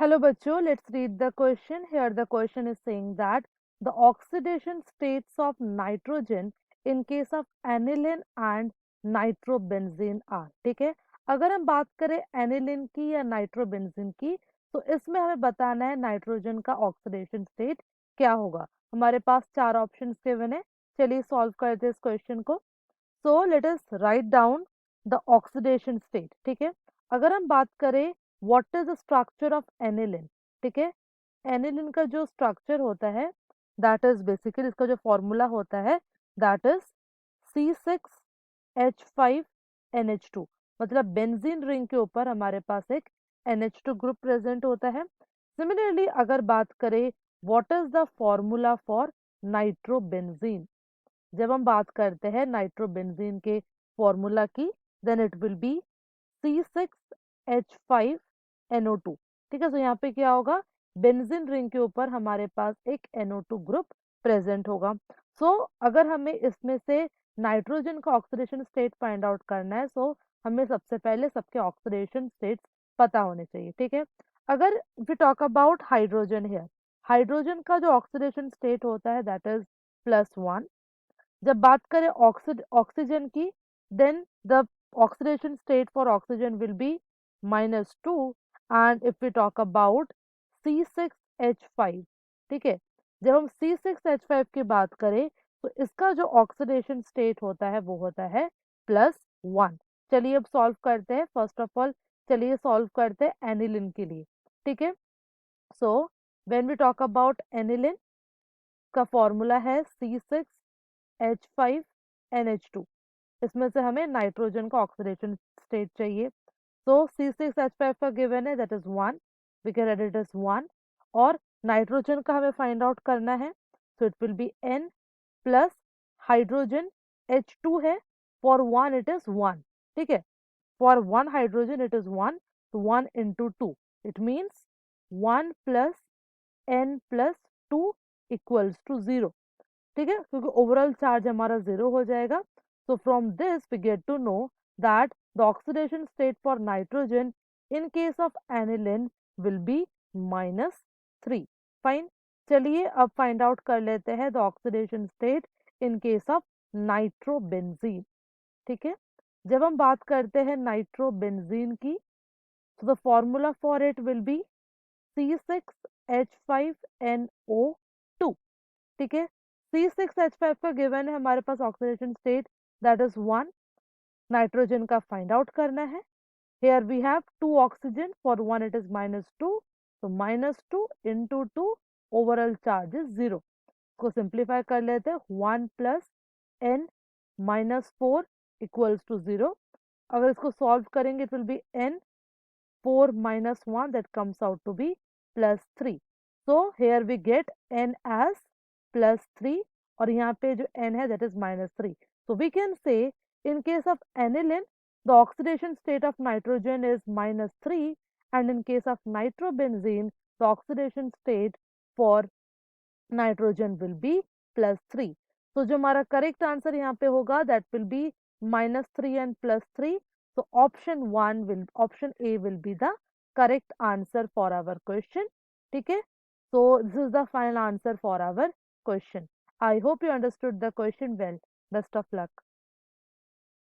Hello bachcho, let's read the question. Here the question is saying that the oxidation states of nitrogen in case of aniline and nitrobenzene are. ठीक है, अगर हम बात करें aniline की या nitrobenzene की तो इसमें हमें बताना है नाइट्रोजन का ऑक्सीडेशन स्टेट क्या होगा। हमारे पास चार ऑप्शंस गिवन है, चलिए सॉल्व करते हैं इस क्वेश्चन को। So let us write down the oxidation state. ठीक है, अगर हम बात करें what is the structure of aniline, ठीक है, एनिलिन का जो स्ट्रक्चर होता है दैट इज बेसिकली इसका जो फॉर्मूला होता है दैट इज C6H5NH2। मतलब बेंजीन रिंग के ऊपर हमारे पास एक NH2 ग्रुप प्रेजेंट होता है। सिमिलरली अगर बात करें what is the formula for nitrobenzene, जब हम बात करते हैं नाइट्रोबेंजीन के फॉर्मूला की then it will be C6H5NO2। ठीक है, तो यहाँ पे क्या होगा, बेंजीन रिंग के ऊपर हमारे पास एक NO2 ग्रुप प्रेजेंट होगा। सो अगर हमें इसमें से नाइट्रोजन का ऑक्सीडेशन स्टेट फाइंड आउट करना है सो हमें सबसे पहले सबके ऑक्सीडेशन स्टेट्स पता होने चाहिए। ठीक है, अगर we talk about hydrogen here, hydrogen का जो ऑक्सीडेशन स्टेट होता है दैट इज +1। जब बात करें ऑक्सीजन की then the oxidation state for oxygen will be -2। And if we talk about C6H5, ठीक है, जब हम C6H5 की बात करें तो इसका जो ऑक्सीडेशन स्टेट होता है वो होता है +1। चलिए अब सॉल्व करते हैं। फर्स्ट ऑफ ऑल चलिए सॉल्व करते हैं एनिलिन के लिए। ठीक है, so when we talk about aniline का फॉर्मूला है C6H5NH2। इसमें से हमें नाइट्रोजन का ऑक्सीडेशन स्टेट चाहिए। सो C6H5 का गिवन है that is 1, we can write it as 1। और नाइट्रोजन का हमें फाइंड आउट करना है so it will be N plus hydrogen H2 है, फॉर 1 इट इज 1। ठीक है, फॉर 1 हाइड्रोजन इट इज 1, तो 1 into 2 it means 1 plus N plus 2 equals to 0। ठीक है, क्योंकि ओवरऑल चार्ज हमारा 0 हो जाएगा। So from this we get to know that the oxidation state for nitrogen in case of aniline will be -3। Fine, चलिए अब find out कर लेते हैं the oxidation state in case of nitrobenzene. ठीक है, जब हम बात करते हैं नाइट्रोबेंजीन की तो the formula for it will be C6H5NO2। ठीक है, C6H5 का गिवन है हमारे पास oxidation state that is 1, nitrogen का फाइंड आउट करना है। Here we have 2 oxygen, for 1 it is -2, तो -2 into 2 ओवरऑल चार्ज इज 0। इसको सिंप्लीफाई कर लेते हैं, 1 प्लस N -4 इक्वल्स टू 0। अगर इसको सॉल्व करेंगे it will be N 4 minus 1 that comes out to be +3। So here we get N as +3 और यहाँ पे जो N है that is -3। So we can say in case of aniline the oxidation state of nitrogen is -3 and in case of nitrobenzene the oxidation state for nitrogen will be +3। तो जो हमारा correct answer यहाँ पे होगा that will be -3 and +3। So option A will be the correct answer for our question. ठीक है, so this is the final answer for our question. I hope you understood the question well. Best of luck.